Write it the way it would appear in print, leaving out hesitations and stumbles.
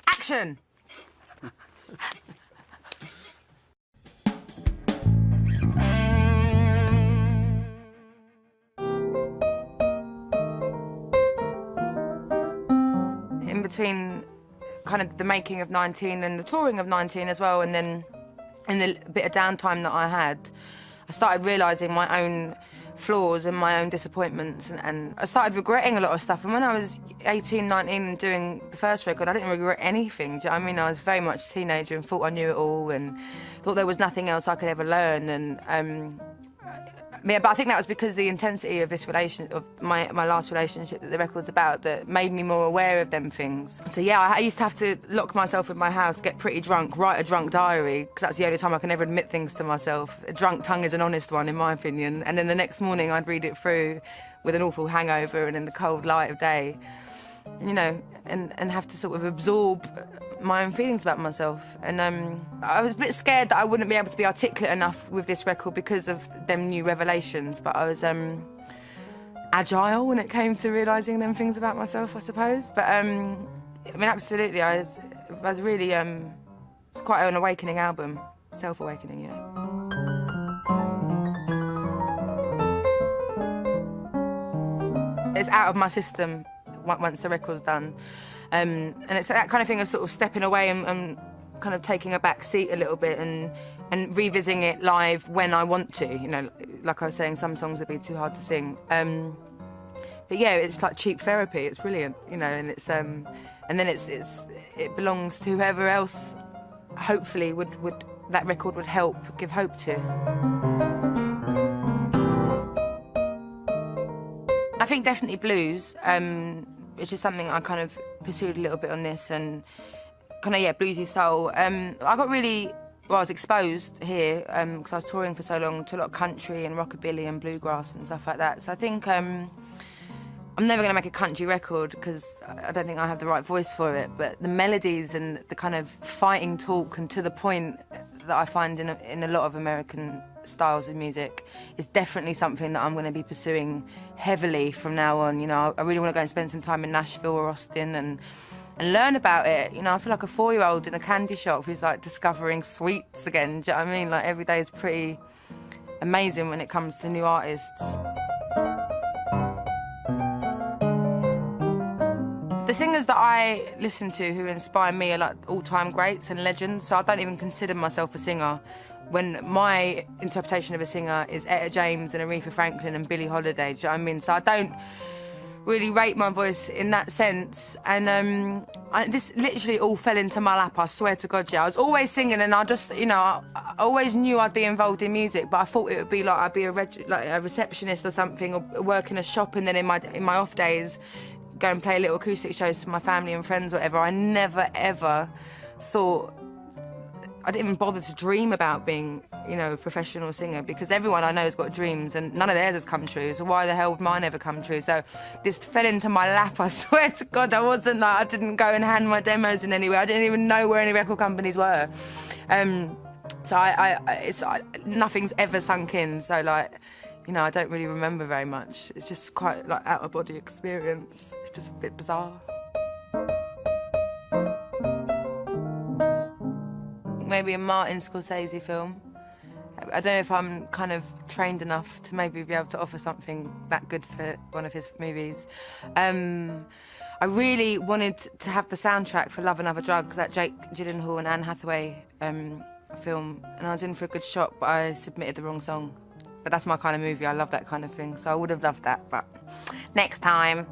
Action! In between kind of the making of 19 and the touring of 19 as well, and then in the bit of downtime that I had, I started realising my own flaws and my own disappointments, and I started regretting a lot of stuff. And when I was 18, 19 and doing the first record, I didn't regret anything. Do you know what I mean? I was very much a teenager and thought I knew it all and thought there was nothing else I could ever learn. And yeah, but I think that was because the intensity of this my last relationship that the record's about, that made me more aware of them things. So yeah, I used to have to lock myself in my house, get pretty drunk, write a drunk diary, because that's the only time I can ever admit things to myself. A drunk tongue is an honest one, in my opinion. And then the next morning I'd read it through with an awful hangover and in the cold light of day, you know, and have to sort of absorb my own feelings about myself. And I was a bit scared that I wouldn't be able to be articulate enough with this record because of them new revelations, but I was agile when it came to realising them things about myself, I suppose. But I mean, absolutely, I was really, it's quite an awakening album, self-awakening, you know. It's out of my system once the record's done. And it's that kind of thing of sort of stepping away and kind of taking a back seat a little bit and revisiting it live when I want to. You know, like I was saying, some songs would be too hard to sing. But yeah, it's like cheap therapy. It's brilliant, you know, and it's and then it belongs to whoever else. Hopefully, that record would help give hope to. I think definitely blues. Which is something I kind of pursued a little bit on this, and kind of, yeah, bluesy soul. I got really, well, I was exposed here because I was touring for so long to a lot of country and rockabilly and bluegrass and stuff like that. So I think I'm never going to make a country record because I don't think I have the right voice for it, but the melodies and the kind of fighting talk and to the point that I find in a lot of American styles of music is definitely something that I'm going to be pursuing heavily from now on. You know, I really want to go and spend some time in Nashville or Austin and learn about it. You know, I feel like a 4-year-old in a candy shop who's like discovering sweets again. Do you know what I mean? Like every day is pretty amazing when it comes to new artists. The singers that I listen to who inspire me are like all-time greats and legends, so I don't even consider myself a singer when my interpretation of a singer is Etta James and Aretha Franklin and Billie Holiday. Do you know what I mean? So I don't really rate my voice in that sense. And this literally all fell into my lap, I swear to God, yeah. I was always singing and I just, you know, I always knew I'd be involved in music, but I thought it would be like I'd be a receptionist or something, or work in a shop, and then in my off days go and play little acoustic shows for my family and friends or whatever. I never, ever thought, I didn't even bother to dream about being, you know, a professional singer, because everyone I know has got dreams and none of theirs has come true, so why the hell would mine ever come true? So this fell into my lap, I swear to God. I didn't go and hand my demos in anywhere. I didn't even know where any record companies were. So nothing's ever sunk in, so like, you know, I don't really remember very much. It's just quite like out-of-body experience. It's just a bit bizarre. Maybe a Martin Scorsese film. I don't know if I'm kind of trained enough to maybe be able to offer something that good for one of his movies. I really wanted to have the soundtrack for Love and Other Drugs, that Jake Gyllenhaal and Anne Hathaway film, and I was in for a good shot, but I submitted the wrong song. But that's my kind of movie, I love that kind of thing, so I would have loved that, but next time.